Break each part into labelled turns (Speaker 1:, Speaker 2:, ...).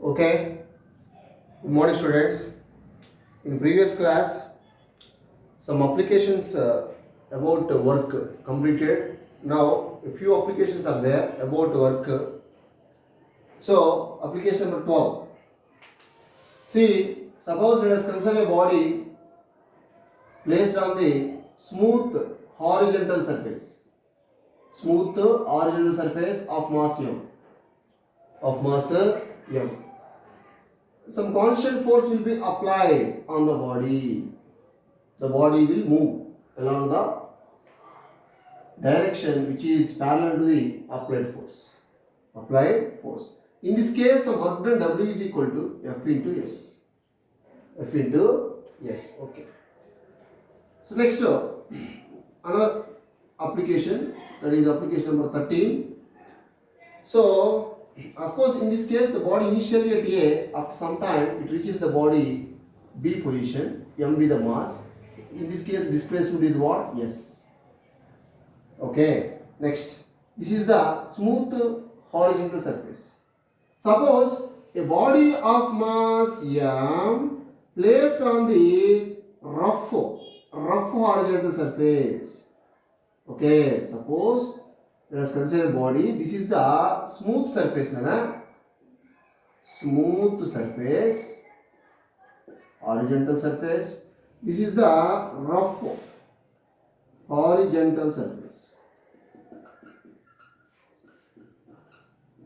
Speaker 1: Okay, good morning students. In previous class, some applications about work completed. Now, a few applications are there about work. So, application number 12. See, suppose let us consider a body placed on the smooth horizontal surface. Smooth horizontal surface of mass m. Of mass m. Some constant force will be applied on the body. The body will move along the direction which is parallel to the applied force. Applied force. In this case, the work done W is equal to F into S. F into S. Okay. So next, another application, that is application number 13. So, of course, in this case, the body initially at A, after some time, it reaches the body B position, M be the mass. In this case, displacement is what? S. Okay. Next, this is the smooth horizontal surface. Suppose a body of mass M placed on the rough horizontal surface. Okay. Suppose let us consider body. This is the smooth surface, nana. Smooth surface, horizontal surface. This is the rough horizontal surface.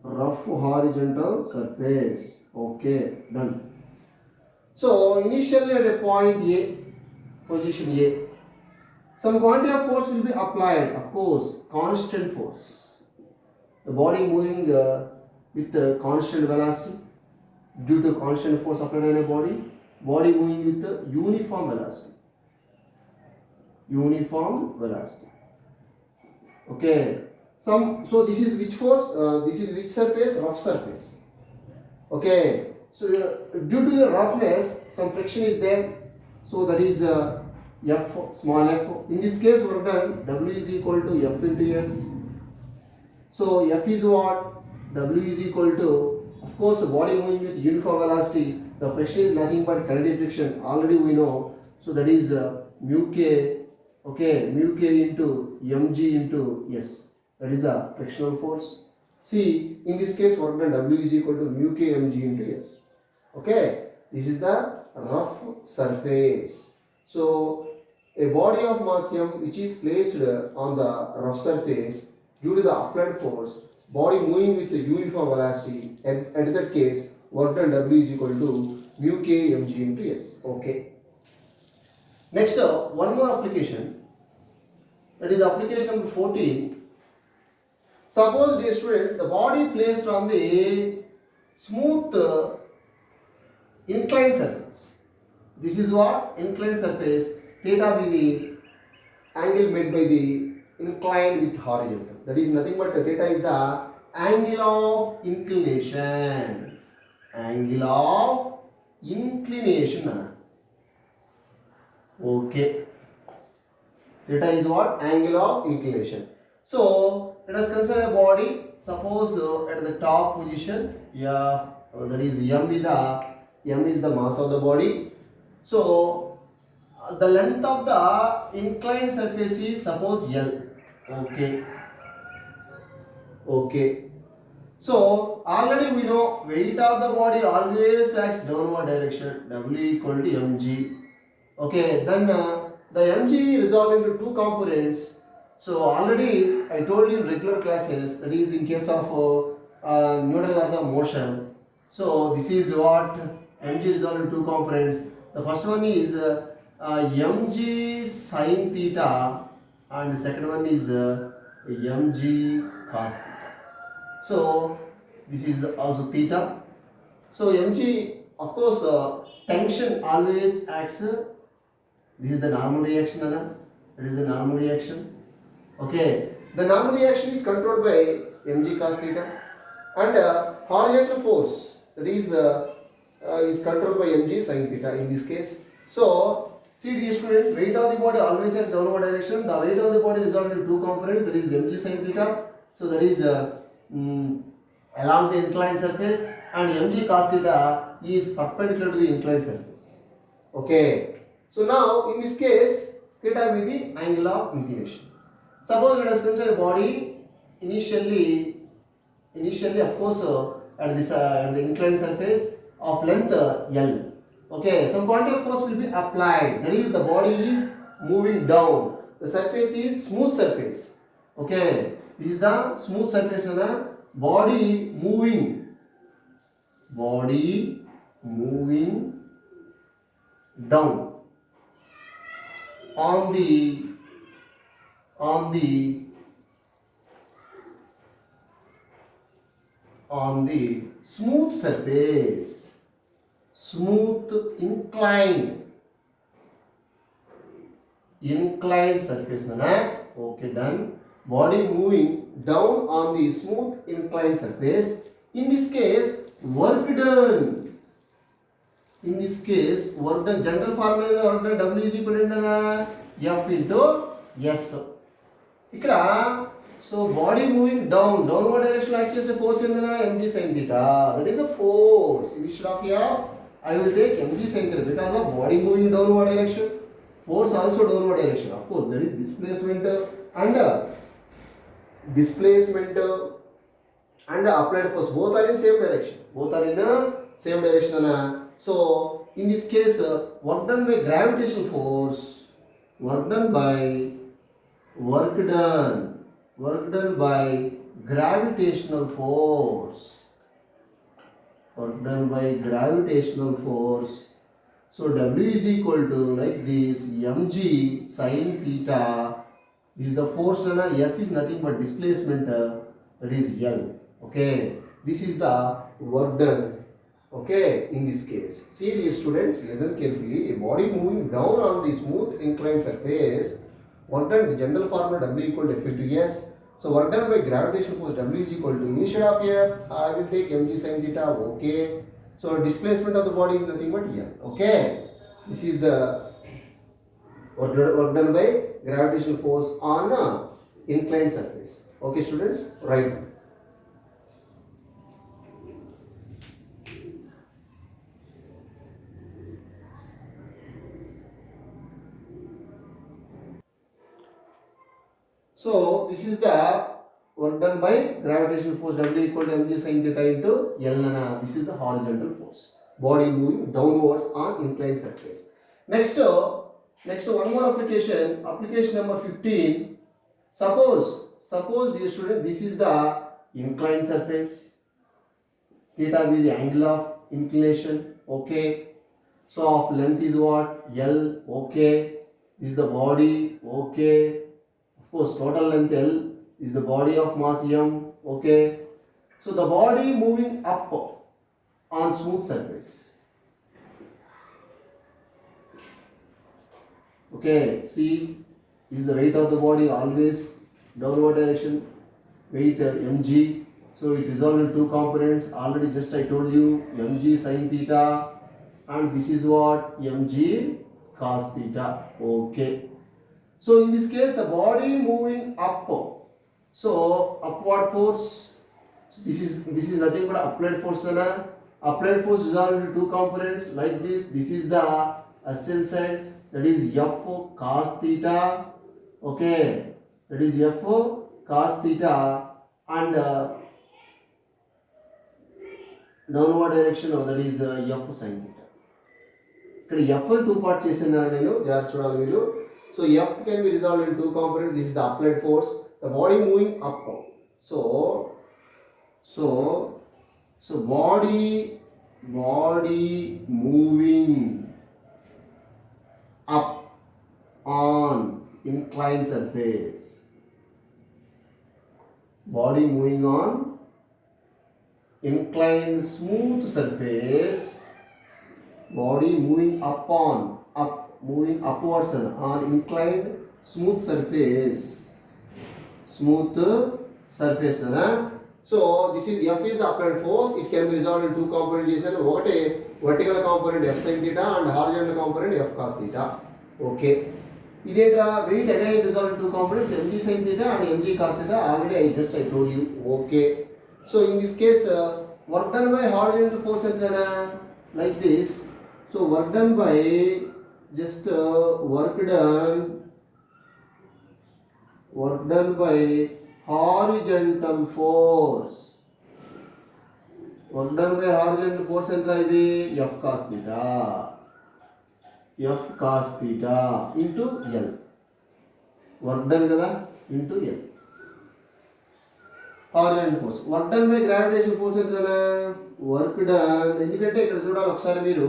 Speaker 1: Rough horizontal surface. Okay, done. So initially at a point A, position A, some quantity of force will be applied. Of course, constant force. The body moving with constant velocity due to constant force applied on a body. Body moving with uniform velocity. Uniform velocity. Okay. So this is which force? This is which surface? Rough surface. Okay. So due to the roughness, some friction is there. So that is F, small f. In this case, work done W is equal to F into S. So F is what? W is equal to, of course, the body moving with uniform velocity. The friction is nothing but kinetic friction. Already we know. So that is mu k. Okay, mu k into mg into S. That is the frictional force. See, in this case, work done W is equal to mu k mg into S. Okay, this is the rough surface. So a body of mass m which is placed on the rough surface due to the applied force, body moving with uniform velocity, and at that case, work done W is equal to mu k mg into S. Okay. Next, one more application. That is application number 14. Suppose, dear students, the body placed on the smooth inclined surface. This is what? Inclined surface. Theta be the angle made by the inclined with horizontal. That is nothing but theta is the angle of inclination. Angle of inclination. Okay. Theta is what? Angle of inclination. So let us consider a body. Suppose at the top position, that is M is the mass of the body. So the length of the inclined surface is suppose L. Okay. Okay. So already we know weight of the body always acts downward direction. W equal to mg. Okay. Then the mg resolved into two components. So already I told you in regular classes, that is in case of Newton laws of motion. So this is what mg resolved into two components. The first one is mg sin theta, and the second one is mg cos theta. So this is also theta. So mg, of course, tension always acts. This is the normal reaction, Anna. That is the normal reaction. Okay. The normal reaction is controlled by mg cos theta, and horizontal force, that is controlled by mg sin theta in this case. So see, dear students, weight of the body always acts downward direction. The weight of the body resolved into two components, that is mg sin theta. So that is along the inclined surface, and mg cos theta is perpendicular to the inclined surface. Okay. So now in this case, theta will be the angle of inclination. Suppose let us consider a body initially of course at this at the inclined surface of length L. Okay, some quantity of force will be applied. That is, the body is moving down. The surface is smooth surface. Okay, this is the smooth surface and the body moving down on the smooth surface, smooth inclined surface. Okay, done. Body moving down on the smooth inclined surface. In this case, work done. General formula is work done. W is equal to F into S. Ikkada, so body moving downward direction acts as a force in the mg sin theta. That is a force. Instead of F, I will take mg sin theta because of body moving downward direction. Force also downward direction. Of course, that is displacement and applied force. Both are in same direction. So in this case, work done by gravitational force. Work done by gravitational force. So W is equal to like this mg sin theta. This is the force, and S is nothing but displacement, that is L. Okay, this is the work done. Okay, in this case, see dear students, listen carefully. A body moving down on the smooth inclined surface, work done, the general formula W equal to F into S. So work done by gravitational force, W is equal to, instead of F, I will take mg sin theta. Okay, so displacement of the body is nothing but L. Okay, this is the work done by gravitational force on inclined surface. Okay students, right. So this is the work done by gravitational force, W equal to mg sin theta into L. This is the horizontal force. Body moving downwards on inclined surface. Next one more application number 15. Suppose dear student, this is the inclined surface. Theta be the angle of inclination. Okay. So of length is what? L. Okay. This is the body. Okay. Of course, total length L is the body of mass M. Okay. So the body moving up on smooth surface. Okay, see, this is the weight of the body, always downward direction, weight mg. So it resolved in two components. Already just I told you, mg sin theta, and this is what? Mg cos theta. Okay. So in this case, the body moving up. So upward force. This is nothing but applied force. Applied force resolved into two components like this. This is the SL side. That is F cos theta. Okay, that is F cos theta, and downward direction, that is F sin theta. ఇక్కడ F two part చేసిన నేను జాగ్రత్త చూడాలి మీరు. So F can be resolved in two components. This is the applied force, the body moving up. So body moving up on inclined surface. Body moving on inclined smooth surface. Body moving moving upwards on inclined smooth surface. So this is F is the applied force. It can be resolved in two components. What a vertical component F sin theta and horizontal component F cos theta. Okay. Identa weight again resolved in two components, mg sin theta and mg cos theta. Already I told you. Okay. So in this case, work done by horizontal force like this. So work done by just work done by horizontal force. Work done by horizontal force F cos theta. F cos theta into L. Work done kada into L. Horizontal force. Work done by gravitational force work done ఎందుకంటే ఇక్కడ చూడాలి ఒకసారి మీరు.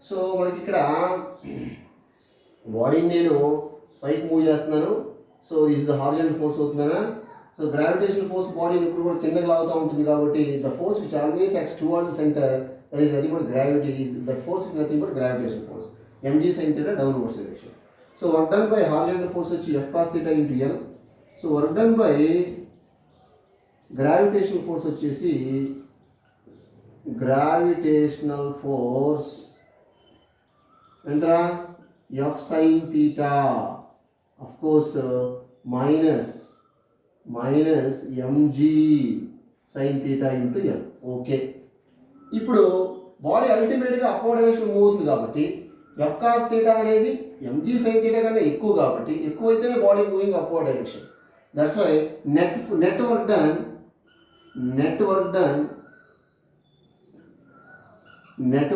Speaker 1: So మనకి ఇక్కడ బాడీని నేను పైకి మూవ్ చేస్తున్నాను. So is the horizontal force అవుతుందనా. సో గ్రావిటేషనల్ ఫోర్స్ బాడీని ఇప్పుడు కూడా కిందకి లాగుతూ ఉంటుంది కాబట్టి the force which always acts towards the centre that is nothing but gravity that force is nothing but gravitational force mg sin theta downwards direction. So work done by horizontal force వచ్చి f cos theta into L. So work done by gravitational force వచ్చేసి gravitational force ఎంతరా f sin theta of course minus mg sin theta into L. Okay, ఇప్పుడు body అల్టిమేట్గా upward direction move అవుతుంది కాబట్టి F cos theta అనేది m g sine theta కన్నా ఎక్కువ కాబట్టి ఎక్కువైతేనే body moving upward direction. That's why net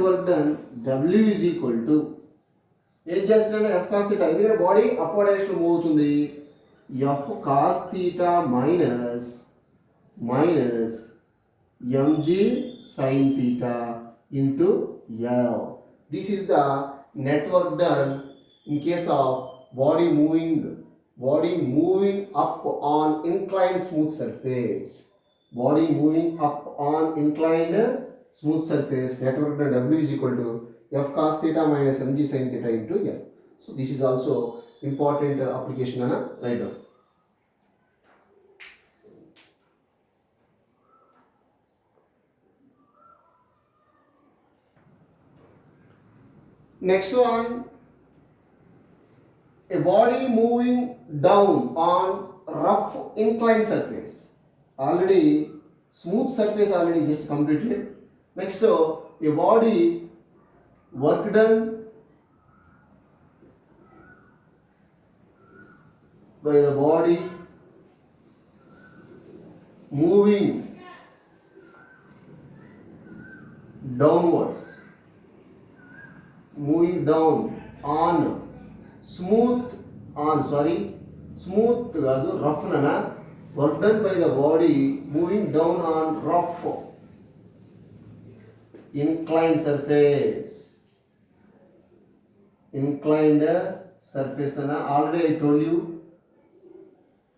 Speaker 1: work done W is equal to ఏం చేస్తున్నాను ఎఫ్ కాస్ థీటా ఎందుకంటే బాడీ అప్వర్డ్ డైరెక్షన్ మూవ్ అవుతుంది. F cos theta minus mg sin theta into L. This is the net work done in case of body moving up on inclined smooth surface. Body moving up on inclined smooth surface. Net work done W is equal to F cos theta minus mg sin theta into L. So this is also important application right now. Next one, a body moving down on rough inclined surface. Already smooth surface already just completed. Next, a body work done by the body moving downwards. Moving down on smooth కాదు rough ననా work done by the body moving down on rough inclined surface nana. Already I told you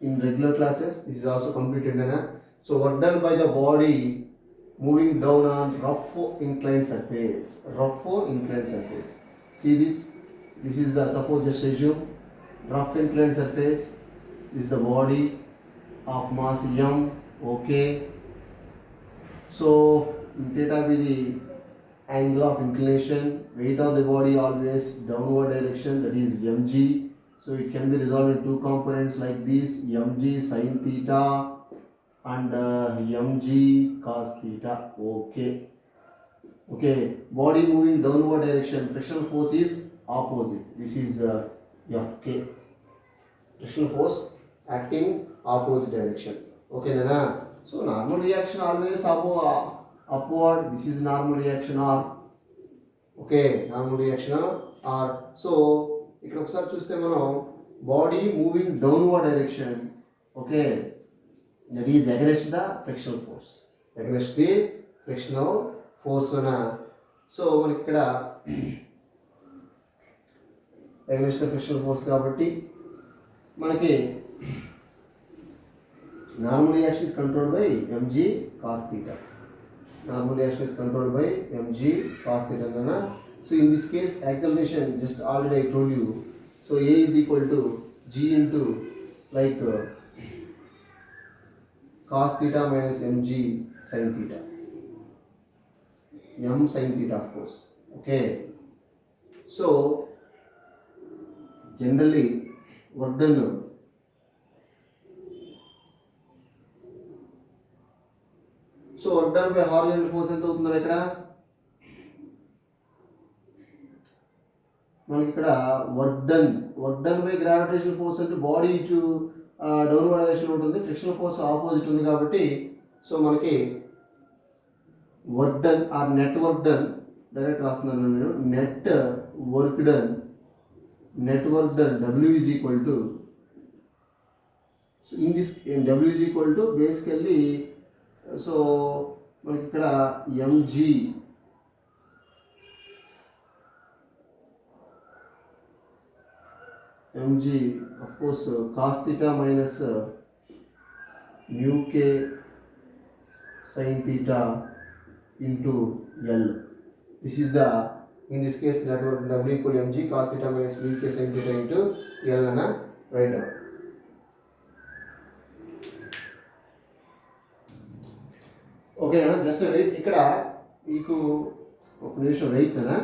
Speaker 1: in regular classes, this is also completed nana. So work done by the body moving down on rough inclined surface. See this is the, suppose just assume rough inclined surface is the body of mass m. Okay, so theta be the angle of inclination, weight of the body always downward direction, that is mg. So it can be resolved in two components like this, mg sin theta and mg cos theta. Okay, body moving downward direction, frictional force is opposite. This is Fk. Frictional force acting opposite direction. Okay nana. So normal reaction always upward. This is normal reaction R. Okay, normal reaction R. So ఇక్కడ ఒకసారి చూస్తే మనం body moving downward direction. Okay, that is against the frictional force అన. So మనకి ఇక్కడ against the frictional force కాబట్టి మనకి normal reaction is controlled by mg cos theta. Normal reaction is controlled by mg cos theta nana. So in this case acceleration just already I told you. So a is equal to g into like cos theta minus mg sin theta. M sin theta of course. Okay, so generally work done so work done by horizontal force ఎంత అవుతుందో ఇక్కడ మనకి ఇక్కడ work done by gravitational force అంటే body ఇటు downward direction ఉంటుంది, frictional force opposite ఉంది కాబట్టి సో మనకి work done or net work done direct రాస్తున్నాను నేను. Net work done W is equal to, so in this W is equal to basically so మనకి ఇక్కడ mg of course cos theta minus mu k sin theta into L. This is the, in this case, network W equal to mg cos theta minus mu k sin theta into L ana write down. Okay just wait. ఇక్కడ మీకు ఒక నిమిషం wait కదా,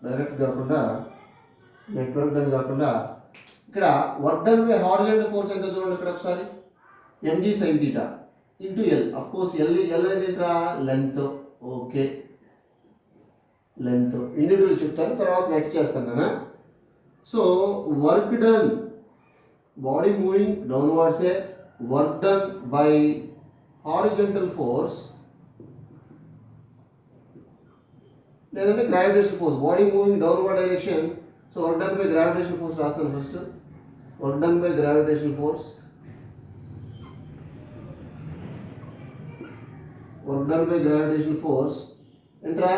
Speaker 1: direct కాకుండా network done కాకుండా ఇక్కడ work done by horizontal force ఎంత చూడండి ఇక్కడ ఒకసారి, mg sin theta into L. Of course L అనేది ఏంట్రా లెంత్. ఓకే లెంత్ ఇండివిజువల్ చెప్తాను, తర్వాత నెట్ చేస్తాను కదా. So work done, body moving డౌన్వర్డ్సే, work done by horizontal force లేదంటే gravitation force, body moving downward direction. So work done by gravitation force రాస్తాను first. Work done by gravitation force, work done by gravitation force ఎంతరా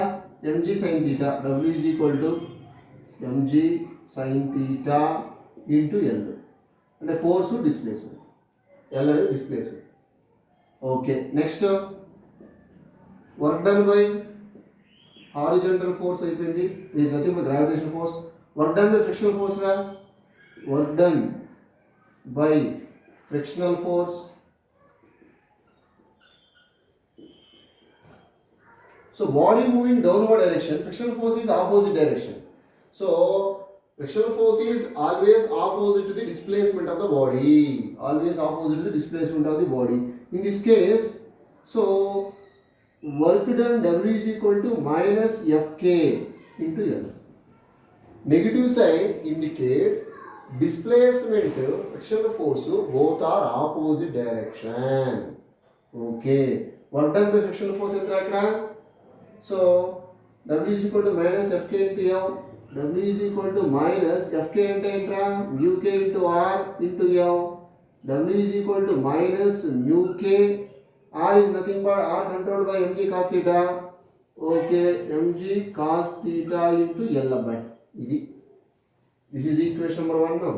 Speaker 1: mg sin theta, W is equal to mg sin theta into L అంటే force displacement, L అనేది displacement. Okay next work done by horizontal force అయిపోయింది, is nothing but gravitation force. Work done by frictional force రా, work done by frictional force. So body moving downward direction, frictional force is opposite direction. So frictional force is always opposite to the displacement of the body. Always opposite to the displacement of the body. In this case, so work done W is equal to minus Fk into L. Negative sign indicates displacement, frictional force both are opposite direction. Okay. Work done by frictional force ఎంత ఇక్కడ? So W is equal to minus Fk into L. W is equal to minus Fk into intra mu k into R into L. W is equal to minus mu k. R is nothing but R controlled by mg cos theta. Okay, mg cos theta into L by. This is equation number 1 now.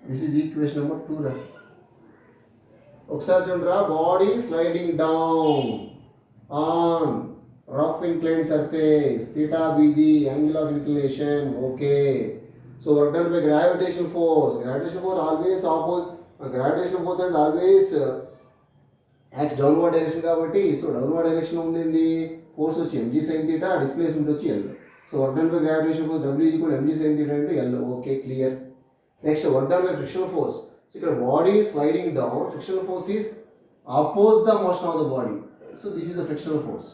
Speaker 1: This is equation number 2 ra. ఒకసారి చూడండి రా, body sliding down on rough inclined surface, theta be the angle of inclination. Okay, so work done by gravitational force. Gravitational force always opposite, gravitational force and always acts downward direction కాబట్టి so downward direction ఉంది, force వచ్చి mg sin theta, displacement వచ్చి L. So work done by gravitation force W is equal to mg sin theta into L. Okay clear. Next work done by frictional force. So ఇక్కడ body sliding down, frictional force is oppose the motion of the body. So this is the frictional force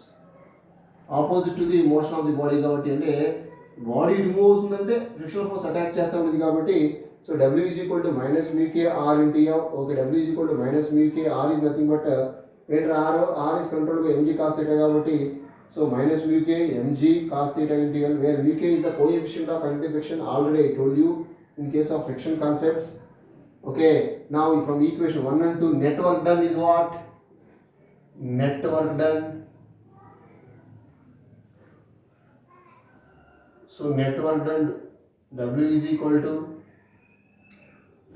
Speaker 1: opposite to the motion of the body కాబట్టి, అంటే body remove అవుతుందంటే frictional force attack చేస్తూ ఉంటుంది కాబట్టి so W is equal to minus mu k R into L. Okay, W is equal to minus mu k, R is nothing but ఏంటర్ R is controlled by mg cos theta కాబట్టి so minus mu k mg cos theta into L, where mu k is the coefficient of conductive friction. Already I told you in case of friction concepts. Okay, now from equation 1 and 2, net work done is what? Net work done. So net work done W is equal to,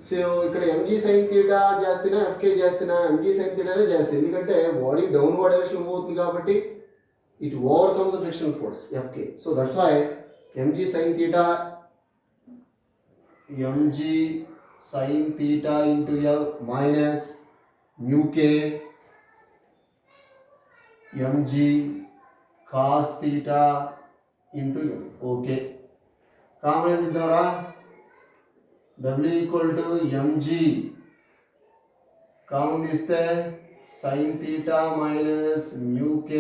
Speaker 1: so ఇక్కడ mg sin theta చేస్తున్నా Fk చేస్తున్నా mg sin theta నే చేస్తాను, ఎందుకంటే body downward direction పోతుంది కాబట్టి it overcomes the frictional force Fk. So that's why mg sin theta into L minus mu k mg cos theta into L. Okay, common ఎంత ద్వారా W equal to mg common తీస్తే sin theta minus mu k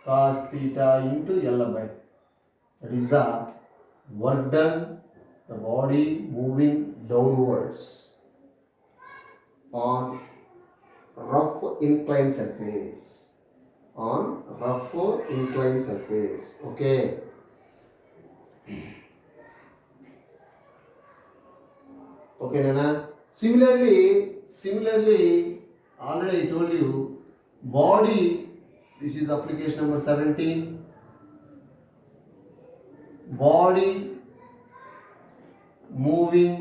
Speaker 1: cos theta into L by. That is the work done, the body moving downwards on rough inclined surface. On rough inclined surface. Okay. Okay, Nana. Similarly, already I told you, body, this is application number 17. Body moving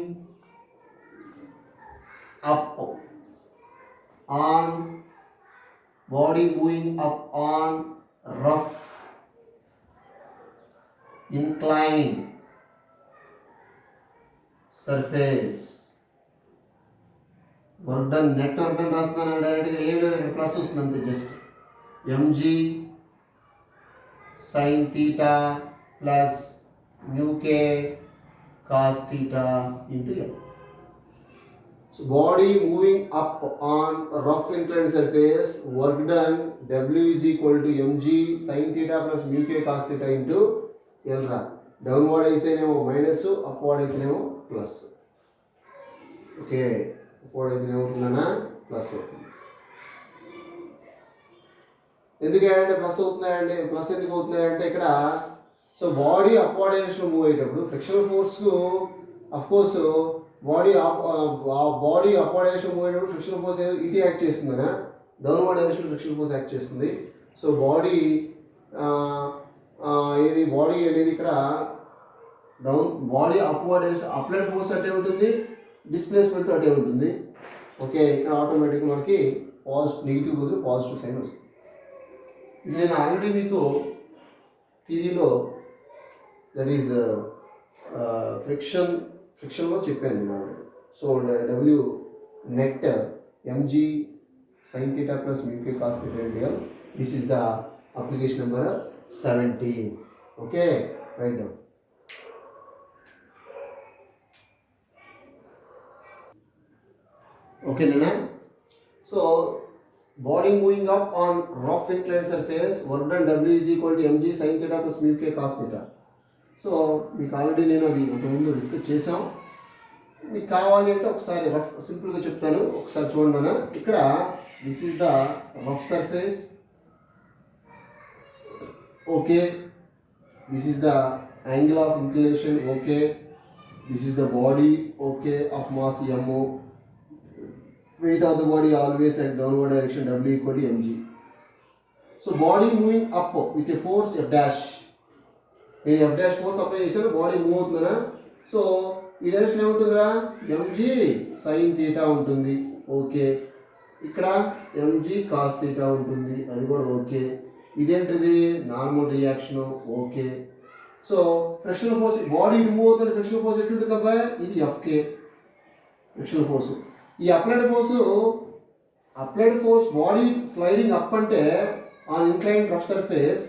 Speaker 1: up on rough inclined surface. Work done, net work done రాస్తున్నాను డైరెక్ట్గా, ఏం లేదు ఇక్కడ plus వస్తుంది అంతే, just mg sin theta plus mu k cos theta into L. So body moving up on rough inclined surface, work done W is equal to mg sin theta plus mu k cos theta into L రా. Downward అయితేనేమో minus, upward అయితేనేమో plus. Okay, upward అయితేనేమవుతుందన్నా plus అవుతుంది. ఎందుకంటే plus అవుతున్నాయండి, plus ఎందుకు అవుతున్నాయంటే ఇక్కడ, సో బాడీ అప్వర్డ్ డైరెక్షన్లో మూవ్ అయ్యేటప్పుడు ఫ్రిక్షనల్ ఫోర్స్కు of course body upward direction move అయ్యేటప్పుడు ఫ్రిక్షనల్ ఫోర్స్ ఇటు యాక్ట్ చేస్తుందనా, downward direction frictional force act చేస్తుంది. సో బాడీ అనేది ఇక్కడ body upward direction, applied force అట్టే ఉంటుంది, డిస్ప్లేస్మెంట్ అట్టే ఉంటుంది. ఓకే, ఇక్కడ ఆటోమేటిక్గా మనకి నెగిటివ్ బదులు పాజిటివ్ సైన్ వస్తుంది. ఇది నేను ఆల్రెడీ మీకు థియరీలో, దట్ ఈజ్ ఫ్రిక్షన్లో చెప్పాను నేను. So W net mg sin theta plus mu k cos theta into L. This is the application number 17. Okay, write down. Okay, Nana. So body moving up on rough inclined surface, work done W is equal to mg sin theta plus mu k cos theta. So మీకు already నేను అది అంతకుముందు discuss చేసాం. మీకు కావాలి అంటే ఒకసారి rough సింపుల్గా చెప్తాను, ఒకసారి చూడండి. ఇక్కడ this is the rough surface. Okay, this is the angle of inclination. Okay, this is the body. Okay, of mass m. Weight of the body always at downward direction, W equal to mg. So body moving up with a force F dash. నేను F dash force apply చేశాను, body move అవుతుందనా. So ఈ direction ఏముంటుందిరా, mg sin theta ఉంటుంది. Okay, ఇక్కడ mg cos theta ఉంటుంది, అది కూడా ఓకే. ఇదేంటిది, normal reaction. Okay, so frictional force, body move అవుతుంది, ఫ్రిక్షనల్ ఫోర్స్ ఎట్లుంటుంది అబ్బాయి, ఇది Fk ఫ్రిక్షనల్ ఫోర్స్. ఈ applied force body sliding up అంటే on inclined rough surface,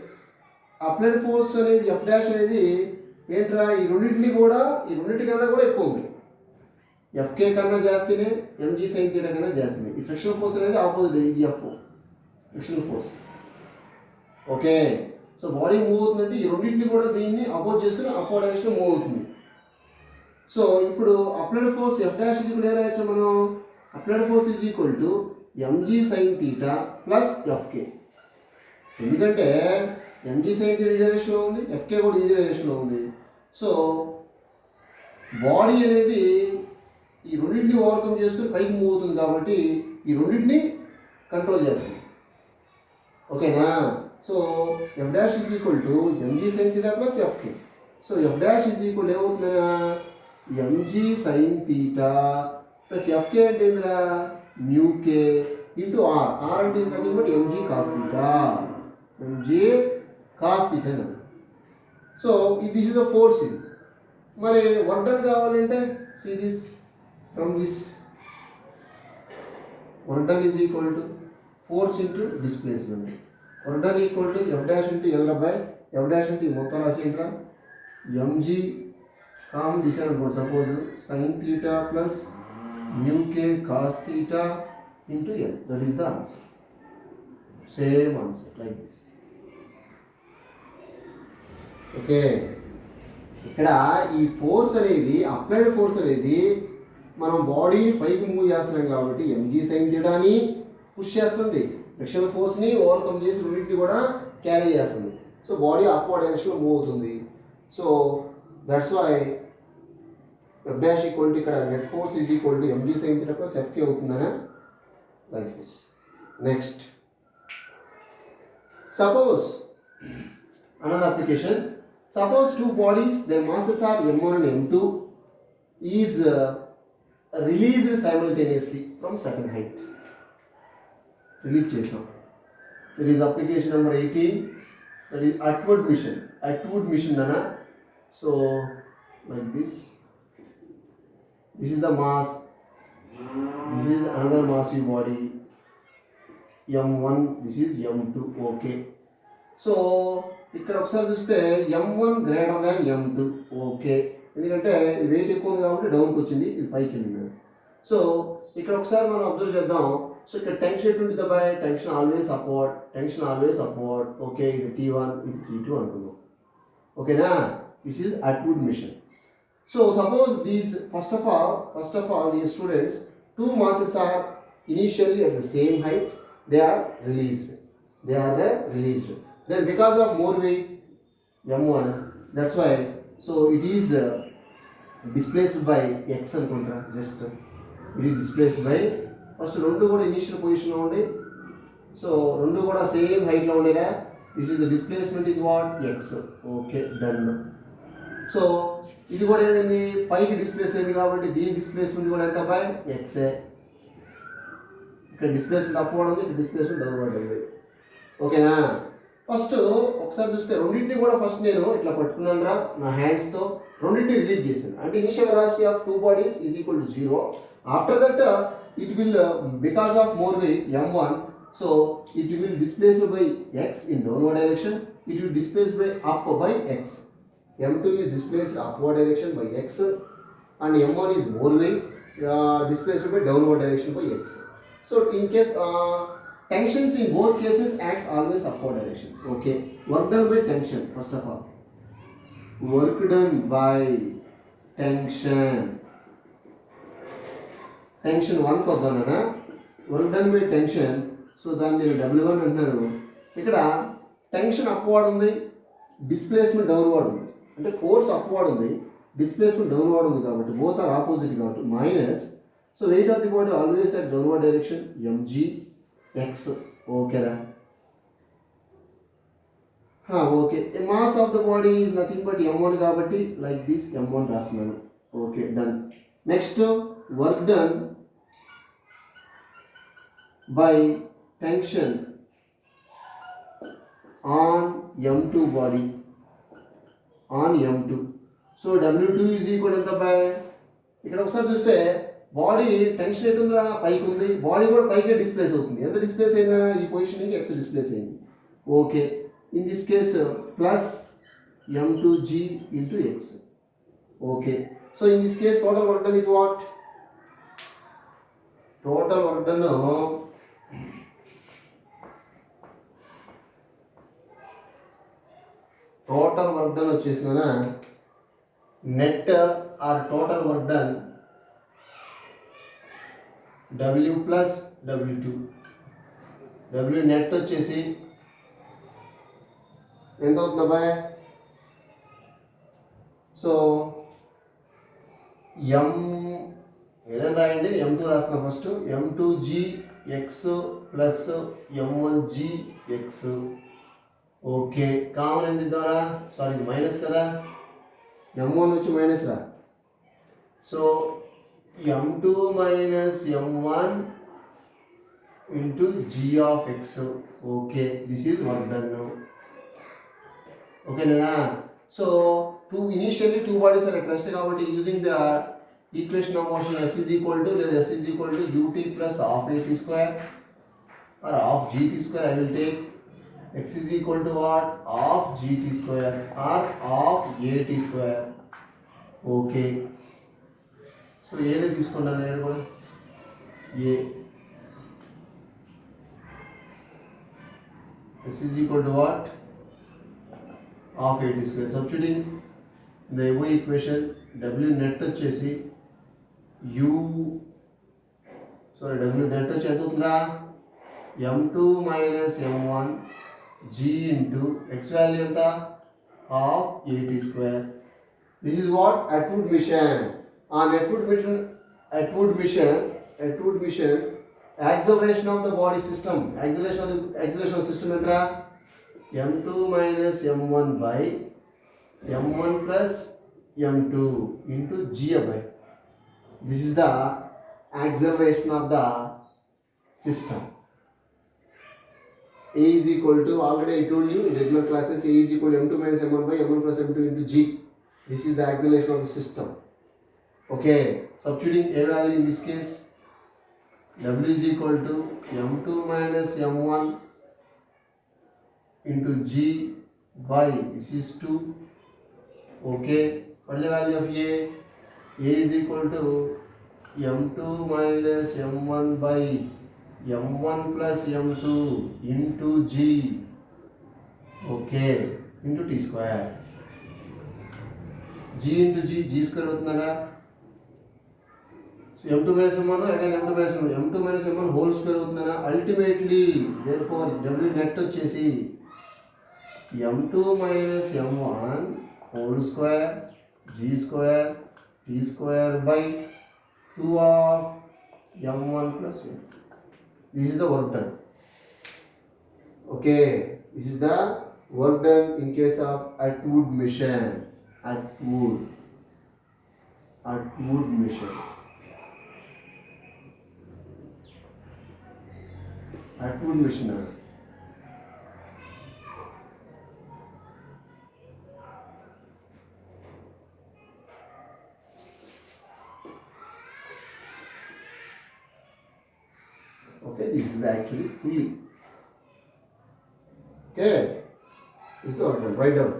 Speaker 1: applied force అనేది F డాష్ అనేది ఏంట్రా, ఈ రెండింటికన్నా కూడా ఎక్కువ ఉంది. Fk కన్నా జాస్తేనే, mg sin theta కన్నా జాస్తేనే. ఈ ఫ్రిక్షనల్ ఫోర్స్ అనేది ఆపోజిట్, ఇది F frictional force. Okay, so body move అవుతుందంటే ఈ రెండింటిని కూడా దీన్ని అపోజ్ చేసుకుని అప్వర్డ్ డైరెక్షన్ మూవ్ అవుతుంది. సో ఇప్పుడు applied force F dash is equal రాయొచ్చు మనం, applied force is equal to mg sin theta plus Fk. ఎందుకంటే mg sin theta ఈ డైరెక్షన్లో ఉంది, Fk కూడా ఈ డైరెక్షన్లో ఉంది. సో బాడీ అనేది ఈ రెండింటిని ఓవర్కమ్ చేసుకుని పైకి మూవ్ అవుతుంది కాబట్టి ఈ రెండింటిని కంట్రోల్ చేస్తుంది. ఓకేనా. So F dash is equal to mg sin theta plus Fk. So F dash is equal ఏమవుతుందనా, mg sin theta plus Fk అంటే ఏందిరా, mu k into r. r అంటే nothing but mg cos theta. So this is the force. ఇది మరి work done కావాలంటే see this from this, work done is equal to force into displacement. Work done equal to F dash into L by F dash అంటే మొత్తం రాసేంట్రా, mg common తీసాను అనుకోండి, suppose sin theta plus mu k cos theta into L. That is the answer. Same answer like this. Okay, ఇక్కడ ఈ force అనేది applied force అనేది మనం బాడీని పైకి మూవ్ చేస్తున్నాం కాబట్టి ఎంజీ సైన్ థీటాని పుష్ చేస్తుంది, ఫ్రిక్షన్ ఫోర్స్ని ఓవర్కమ్ చేసి రెండింటిని కూడా క్యారీ చేస్తుంది. సో బాడీ అప్వర్డ్ డైరెక్షన్లో మూవ్ అవుతుంది. So that's why F dash equal to ఇక్కడ net force is equal to mg sine theta plus Fk అవుతుందనే like this. Next, suppose another application, suppose two bodies, their masses are m1 and m2 is released simultaneously from certain height. Release chesam. It is application number 18, that is upward mission nana. So like this is the mass, this is another massive body m1, this is m2. Okay, so ఇక్కడ ఒకసారి చూస్తే m1 greater than m2. Okay, ఎందుకంటే ఇది wait ఎక్కువ ఉంది కాబట్టి డౌన్కి వచ్చింది, ఇది పైకి వెళ్ళింది. సో ఇక్కడ ఒకసారి మనం అబ్జర్వ్ చేద్దాం. సో ఇక్కడ టెన్షన్ ఎటువంటి by tension always upward. Okay, ఇది T1, ఇది T2 అనుకుందాం. ఓకేనా, this is Atwood machine. So suppose these first of all these students, two masses are initially at the same height, they are released. Then because of more weight m1, that's why, so it is displaced by x అనుకుంటా. Just it is displaced by, first రెండు కూడా initial పొజిషన్లో ఉండి, so రెండు కూడా same హైట్లో ఉండేలా, this is the displacement is what, X. Okay, done. So ఇది కూడా ఏమైంది, పైకి డిస్ప్లేస్ అయింది కాబట్టి దీని డిస్ప్లేస్మెంట్ కూడా ఎంత బై ఎక్సే. ఇక్కడ డిస్ప్లేస్మెంట్ అప్వర్డ్ ఉంది, ఇక్కడ డిస్ప్లేస్మెంట్ డౌన్వర్డ్ ఉంది. ఓకేనా, ఫస్ట్ ఒకసారి చూస్తే రెండింటిని కూడా ఫస్ట్ నేను ఇట్లా పట్టుకున్నాను రా నా హ్యాండ్స్తో, రెండింటిని రిలీజ్ చేశాను. అంటే initial velocity of two bodies is equal to 0. After that it will because of more weight m1, so it will displaced by x in downward direction, it will displaced by up by x. m2 is displaced upward direction by x and m1 is more weight displaced by downward direction by x. So in case tensions in both cases acts always upward direction. Okay, work done by tension. First of all, work done by tension 1 కొద్దానా, work done by tension. So దాన్ని నేను W1 అంటున్నాను. ఇక్కడ tension upward ఉంది, displacement downward ఉంది. అంటే force upward ఉంది, displacement downward ఉంది కాబట్టి బోత్ ఆర్ ఆపోజిట్ కాబట్టి minus. So weight of the body always at downward direction mg x. ఓకేరా, okay. Mass of the body is nothing but m1 కాబట్టి like this m1 రాస్తున్నాను. Okay, done. Next, work done by tension on m2 body, on m2. So W2 is equal ఎంత by, ఇక్కడ ఒకసారి చూస్తే body tension ఎటుందిరా, పైకి ఉంది, body కూడా పైకే డిస్ప్లేస్ అవుతుంది. ఎంత డిస్ప్లేస్ అయిందా, ఈ పొజిషన్కి x డిస్ప్లేస్ అయింది. Okay, in this case plus m2g into x. Okay, so in this case total work done is what, total work done వచ్చేసిన net or total work done W plus W2. W net వచ్చేసి ఎంత అవుతుంది అబ్బాయి, so m ఏదైనా రాయండి, m2 రాస్తున్నా first, m2g x plus m1g x. Okay, common ఎంత ద్వారా, సారీ మైనస్ కదా, m1 వచ్చి మైనస్ రా. So m2 minus m1 into g of x. Okay, this is work done. ఓకేనా, so initially two bodies are at rest కాబట్టి using the equation of motion s is equal to లేదా s is equal to ut plus half at square or half gt square. I will take x is equal to what, half gt square or half at square. Okay, so ఏనే తీసుకుంటాను నేను కూడా, ఏ This is equal to what? Half at square. Substituting in the above equation, W net వచ్చేసి U W net వచ్చి ఎంత అవుతుందా? M2 minus M1 G into X value ఎంత? Half at square. This is what? Atwood mission. On Atwood mission, acceleration of the body system. Acceleration of system entra? M2 minus M1 by M1 plus M2 into G by. This is the acceleration of the system. A is equal to, already I told you in regular classes, A is equal to M2 minus M1 by M1 plus M2 into G. This is the acceleration of the system. Okay, substituting A value in this case, W is equal to M2 minus M1 into G by, this is 2. Okay, what is the value of A? A is equal to M2 minus M1 by M1 plus M2 into G. Okay, into T square. G into G, G square होता so M2 minus M1 again M2 minus M1, M2 minus M1 whole square होता ultimately therefore W net వచ్చేసి M2 minus M1 whole square G square T square by 2 of M1 plus M. This is the work done. Okay, this is the work done in case of Atwood mission. Atwood mission. Atwood mission. Okay, this is actually fully. Okay, this is all done. Write down.